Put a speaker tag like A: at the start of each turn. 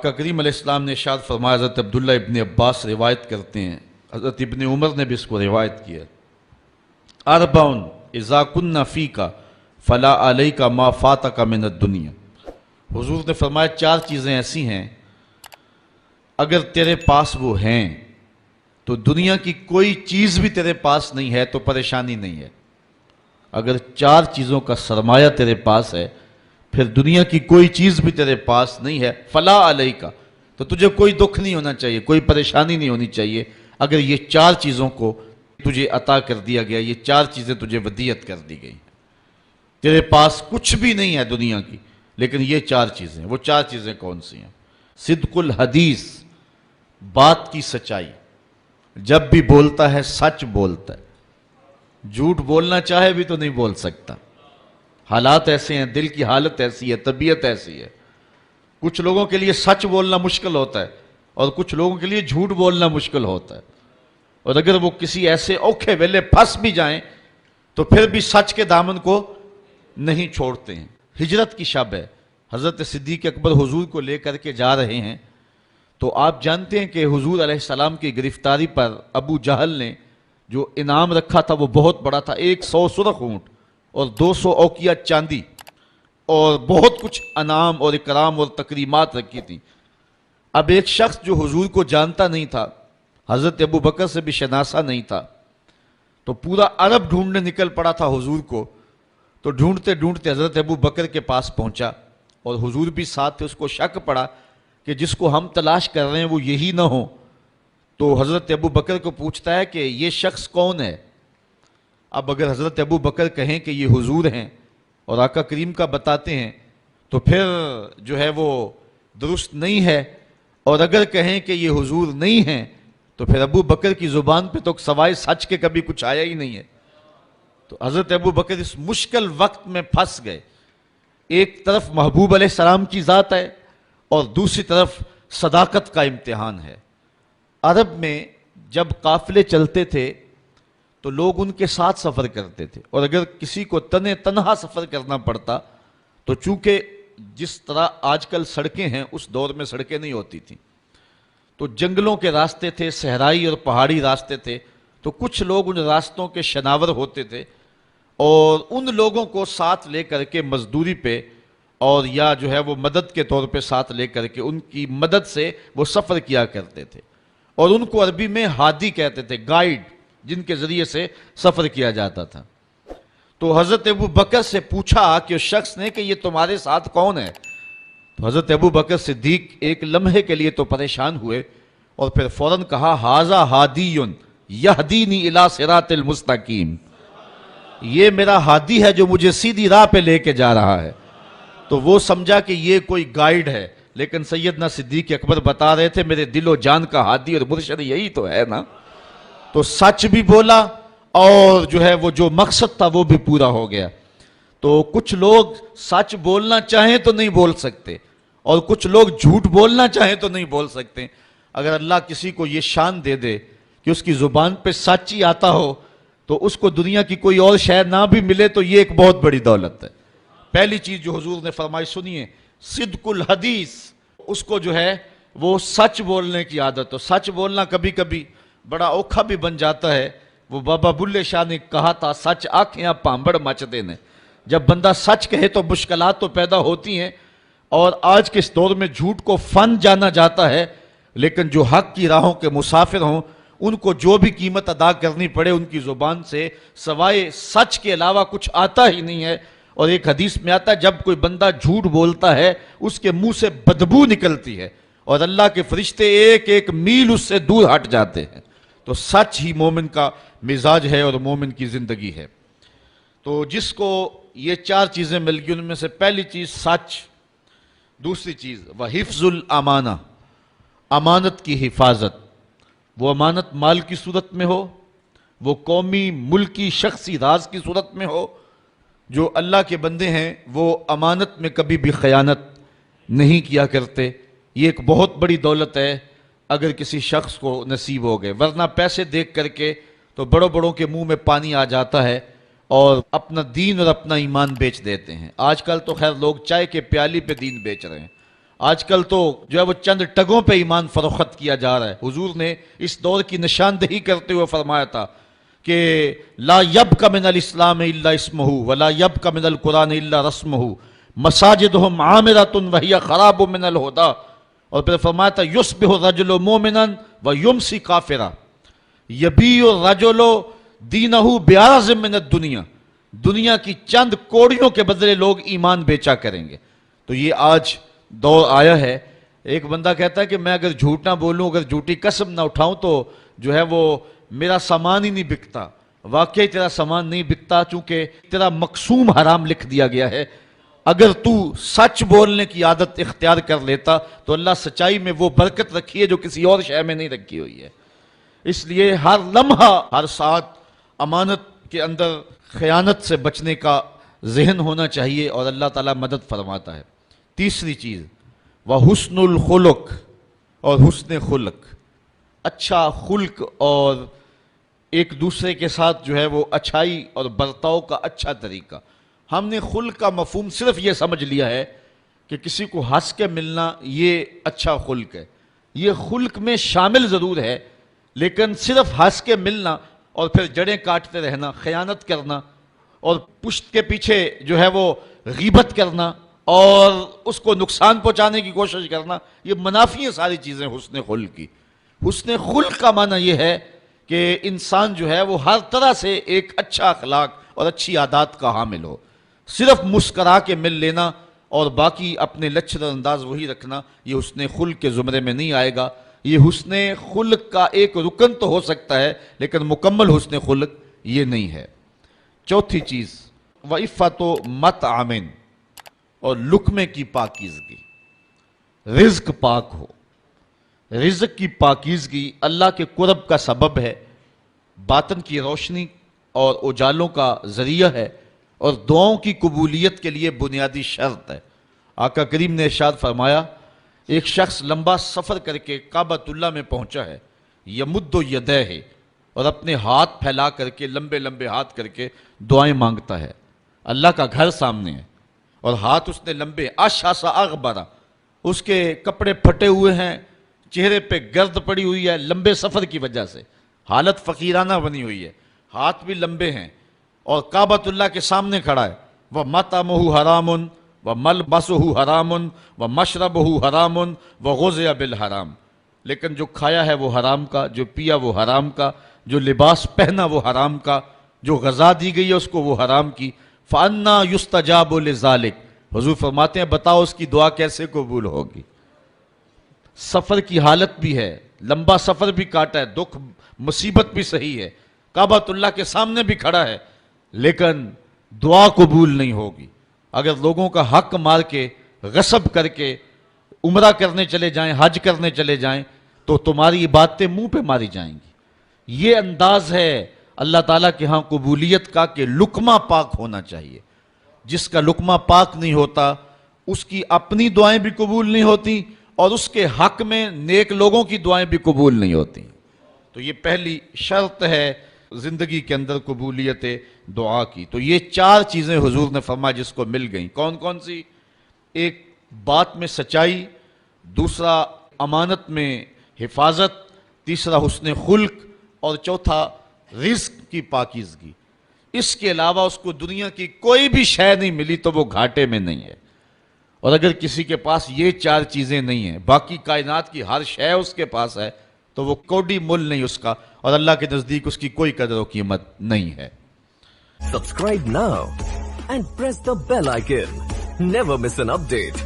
A: آقا کریم علیہ السلام نے ارشاد فرمایا، حضرت عبداللہ ابن عباس روایت کرتے ہیں، حضرت ابن عمر نے بھی اس کو روایت کیا، اربعن اذا کن فیک فلا علیک ما فاتک من الدنیا۔ حضور نے فرمایا چار چیزیں ایسی ہیں اگر تیرے پاس وہ ہیں تو دنیا کی کوئی چیز بھی تیرے پاس نہیں ہے تو پریشانی نہیں ہے۔ اگر چار چیزوں کا سرمایہ تیرے پاس ہے پھر دنیا کی کوئی چیز بھی تیرے پاس نہیں ہے، فلا علیک، تو تجھے کوئی دکھ نہیں ہونا چاہیے، کوئی پریشانی نہیں ہونی چاہیے اگر یہ چار چیزوں کو تجھے عطا کر دیا گیا، یہ چار چیزیں تجھے ودیعت کر دی گئی۔ تیرے پاس کچھ بھی نہیں ہے دنیا کی لیکن یہ چار چیزیں، وہ چار چیزیں کون سی ہیں؟ صدق الحدیث، بات کی سچائی، جب بھی بولتا ہے سچ بولتا ہے، جھوٹ بولنا چاہے بھی تو نہیں بول سکتا، حالات ایسے ہیں، دل کی حالت ایسی ہے، طبیعت ایسی ہے۔ کچھ لوگوں کے لیے سچ بولنا مشکل ہوتا ہے اور کچھ لوگوں کے لیے جھوٹ بولنا مشکل ہوتا ہے، اور اگر وہ کسی ایسے اوکھے ویلے پھنس بھی جائیں تو پھر بھی سچ کے دامن کو نہیں چھوڑتے ہیں۔ ہجرت کی شب ہے، حضرت صدیق اکبر حضور کو لے کر کے جا رہے ہیں، تو آپ جانتے ہیں کہ حضور علیہ السلام کی گرفتاری پر ابو جہل نے جو انعام رکھا تھا وہ بہت بڑا تھا، 100 سرخ اونٹ اور 200 اوقیہ چاندی اور بہت کچھ انعام اور اکرام اور تکریمات رکھی تھیں۔ اب ایک شخص جو حضور کو جانتا نہیں تھا، حضرت ابو بکر سے بھی شناسہ نہیں تھا، تو پورا عرب ڈھونڈنے نکل پڑا تھا حضور کو، تو ڈھونڈتے ڈھونڈتے حضرت ابو بکر کے پاس پہنچا اور حضور بھی ساتھ تھے، اس کو شک پڑا کہ جس کو ہم تلاش کر رہے ہیں وہ یہی نہ ہو، تو حضرت ابو بکر کو پوچھتا ہے کہ یہ شخص کون ہے؟ اب اگر حضرت ابو بکر کہیں کہ یہ حضور ہیں اور آقا کریم کا بتاتے ہیں تو پھر جو ہے وہ درست نہیں ہے، اور اگر کہیں کہ یہ حضور نہیں ہیں تو پھر ابو بکر کی زبان پہ تو سوائے سچ کے کبھی کچھ آیا ہی نہیں ہے۔ تو حضرت ابو بکر اس مشکل وقت میں پھنس گئے، ایک طرف محبوب علیہ السلام کی ذات ہے اور دوسری طرف صداقت کا امتحان ہے۔ عرب میں جب قافلے چلتے تھے تو لوگ ان کے ساتھ سفر کرتے تھے، اور اگر کسی کو تنہا سفر کرنا پڑتا تو چونکہ جس طرح آج کل سڑکیں ہیں اس دور میں سڑکیں نہیں ہوتی تھیں، تو جنگلوں کے راستے تھے، صحرائی اور پہاڑی راستے تھے، تو کچھ لوگ ان راستوں کے شناور ہوتے تھے اور ان لوگوں کو ساتھ لے کر کے مزدوری پہ اور یا جو ہے وہ مدد کے طور پہ ساتھ لے کر کے ان کی مدد سے وہ سفر کیا کرتے تھے، اور ان کو عربی میں ہادی کہتے تھے، گائیڈ، جن کے ذریعے سے سفر کیا جاتا تھا۔ تو حضرت ابو بکر سے پوچھا کہ اس شخص نے کہ یہ تمہارے ساتھ کون ہے؟ تو حضرت ابو بکر صدیق ایک لمحے کے لیے تو پریشان ہوئے اور پھر فوراً کہا، ھذا ہادی یہدینی الی صراط المستقیم، یہ میرا ہادی ہے جو مجھے سیدھی راہ پہ لے کے جا رہا ہے۔ تو وہ سمجھا کہ یہ کوئی گائیڈ ہے، لیکن سیدنا صدیق اکبر بتا رہے تھے میرے دل و جان کا ہادی اور مرشد یہی تو ہے نا۔ تو سچ بھی بولا اور جو ہے وہ جو مقصد تھا وہ بھی پورا ہو گیا۔ تو کچھ لوگ سچ بولنا چاہیں تو نہیں بول سکتے اور کچھ لوگ جھوٹ بولنا چاہیں تو نہیں بول سکتے۔ اگر اللہ کسی کو یہ شان دے دے کہ اس کی زبان پہ سچ ہی آتا ہو تو اس کو دنیا کی کوئی اور شے نہ بھی ملے تو یہ ایک بہت بڑی دولت ہے۔ پہلی چیز جو حضور نے فرمائی سنیے، صدق الحدیث، اس کو جو ہے وہ سچ بولنے کی عادت ہو۔ سچ بولنا کبھی کبھی بڑا اوکھا بھی بن جاتا ہے۔ وہ بابا بلے شاہ نے کہا تھا، سچ آنکھیں پامبڑ مچ دینے، جب بندہ سچ کہے تو مشکلات تو پیدا ہوتی ہیں، اور آج کے اس دور میں جھوٹ کو فن جانا جاتا ہے، لیکن جو حق کی راہوں کے مسافر ہوں ان کو جو بھی قیمت ادا کرنی پڑے ان کی زبان سے سوائے سچ کے علاوہ کچھ آتا ہی نہیں ہے۔ اور ایک حدیث میں آتا ہے جب کوئی بندہ جھوٹ بولتا ہے اس کے منہ سے بدبو نکلتی ہے اور اللہ کے فرشتے ایک ایک میل اس سے دور ہٹ جاتے ہیں۔ تو سچ ہی مومن کا مزاج ہے اور مومن کی زندگی ہے۔ تو جس کو یہ چار چیزیں مل گئی ان میں سے پہلی چیز سچ، دوسری چیز وحفظ الامانہ، امانت کی حفاظت، وہ امانت مال کی صورت میں ہو، وہ قومی، ملکی، شخصی راز کی صورت میں ہو۔ جو اللہ کے بندے ہیں وہ امانت میں کبھی بھی خیانت نہیں کیا کرتے، یہ ایک بہت بڑی دولت ہے اگر کسی شخص کو نصیب ہو گئے، ورنہ پیسے دیکھ کر کے تو بڑوں بڑوں کے منہ میں پانی آ جاتا ہے اور اپنا دین اور اپنا ایمان بیچ دیتے ہیں۔ آج کل تو خیر لوگ چائے کے پیالی پہ دین بیچ رہے ہیں۔ آج کل تو جو ہے وہ چند ٹگوں پہ ایمان فروخت کیا جا رہا ہے. حضور نے اس دور کی نشاندہی کرتے ہوئے فرمایا تھا کہ لا یبق من الاسلام الا اسمہ ولا یبق من القرآن الا رسمہ مساجدہم عامرۃ وہی خراب من الہدی. اور پھر فرمایا تھا یصبح الرجل مومنا ویمسی کافرا یبیع الرجل دینہ بعرض من الدنیا. دنیا کی چند کوڑیوں کے بدلے لوگ ایمان بیچا کریں گے. تو یہ آج دور آیا ہے. ایک بندہ کہتا ہے کہ میں اگر جھوٹ نہ بولوں, اگر جھوٹی قسم نہ اٹھاؤں تو جو ہے وہ میرا سامان ہی نہیں بکتا. واقعی تیرا سامان نہیں بکتا, چونکہ تیرا مقسوم حرام لکھ دیا گیا ہے. اگر تو سچ بولنے کی عادت اختیار کر لیتا تو اللہ سچائی میں وہ برکت رکھی ہے جو کسی اور شے میں نہیں رکھی ہوئی ہے. اس لیے ہر لمحہ ہر ساتھ امانت کے اندر خیانت سے بچنے کا ذہن ہونا چاہیے, اور اللہ تعالیٰ مدد فرماتا ہے. تیسری چیز وحسن الخلق, اور حسن خلق, اچھا خلق اور ایک دوسرے کے ساتھ جو ہے وہ اچھائی اور برتاؤ کا اچھا طریقہ. ہم نے خلق کا مفہوم صرف یہ سمجھ لیا ہے کہ کسی کو ہنس کے ملنا یہ اچھا خلق ہے. یہ خلق میں شامل ضرور ہے, لیکن صرف ہنس کے ملنا اور پھر جڑیں کاٹتے رہنا, خیانت کرنا اور پشت کے پیچھے جو ہے وہ غیبت کرنا اور اس کو نقصان پہنچانے کی کوشش کرنا, یہ منافی ہیں ساری چیزیں حسن خلق کی. حسن خلق کا معنی یہ ہے کہ انسان جو ہے وہ ہر طرح سے ایک اچھا اخلاق اور اچھی عادات کا حامل ہو. صرف مسکرا کے مل لینا اور باقی اپنے لچھر انداز وہی رکھنا, یہ حسن خلق کے زمرے میں نہیں آئے گا. یہ حسن خلق کا ایک رکن تو ہو سکتا ہے, لیکن مکمل حسن خلق یہ نہیں ہے. چوتھی چیز وعفۃ مطعم, اور لقمے کی پاکیزگی. رزق پاک ہو. رزق کی پاکیزگی اللہ کے قرب کا سبب ہے, باطن کی روشنی اور اجالوں کا ذریعہ ہے, اور دعاؤں کی قبولیت کے لیے بنیادی شرط ہے. آقا کریم نے ارشاد فرمایا ایک شخص لمبا سفر کر کے کعبۃ اللہ میں پہنچا ہے, یمد یدیہ, اور اپنے ہاتھ پھیلا کر کے لمبے لمبے ہاتھ کر کے دعائیں مانگتا ہے. اللہ کا گھر سامنے ہے اور ہاتھ اس نے لمبے, اشعث اغبر, اس کے کپڑے پھٹے ہوئے ہیں, چہرے پہ گرد پڑی ہوئی ہے لمبے سفر کی وجہ سے, حالت فقیرانہ بنی ہوئی ہے, ہاتھ بھی لمبے ہیں اور کعبۃ اللہ کے سامنے کھڑا ہے. وَمَطْعَمُهُ حَرَامٌ وَمَلْبَسُهُ حَرَامٌ وَمَشْرَبُهُ حَرَامٌ وَغُذِيَ بِالْحَرَام. لیکن جو کھایا ہے وہ حرام کا, جو پیا وہ حرام کا, جو لباس پہنا وہ حرام کا, جو غذا دی گئی ہے اس کو وہ حرام کی. فَأَنَّا يُسْتَجَابُ لِذَلِكَ. حضور فرماتے ہیں بتاؤ اس کی دعا کیسے قبول ہوگی. سفر کی حالت بھی ہے, لمبا سفر بھی کاٹا ہے, دکھ مصیبت بھی صحیح ہے, کعبۃ اللہ کے سامنے بھی کھڑا ہے, لیکن دعا قبول نہیں ہوگی. اگر لوگوں کا حق مار کے, غصب کر کے عمرہ کرنے چلے جائیں, حج کرنے چلے جائیں, تو تمہاری باتیں منہ پہ ماری جائیں گی. یہ انداز ہے اللہ تعالیٰ کے ہاں قبولیت کا کہ لقمہ پاک ہونا چاہیے. جس کا لقمہ پاک نہیں ہوتا اس کی اپنی دعائیں بھی قبول نہیں ہوتی, اور اس کے حق میں نیک لوگوں کی دعائیں بھی قبول نہیں ہوتی. تو یہ پہلی شرط ہے زندگی کے اندر قبولیت دعا کی. تو یہ چار چیزیں حضور نے فرمایا جس کو مل گئیں. کون کون سی؟ ایک بات میں سچائی, دوسرا امانت میں حفاظت, تیسرا حسن خلق, اور چوتھا رزق کی پاکیزگی. اس کے علاوہ اس کو دنیا کی کوئی بھی شے نہیں ملی تو وہ گھاٹے میں نہیں ہے. اور اگر کسی کے پاس یہ چار چیزیں نہیں ہیں, باقی کائنات کی ہر شے اس کے پاس ہے, تو وہ کوڑی مل نہیں اس کا, اور اللہ کے نزدیک اس کی کوئی قدر و قیمت نہیں ہے.
B: Subscribe now and press the bell icon. Never miss an update.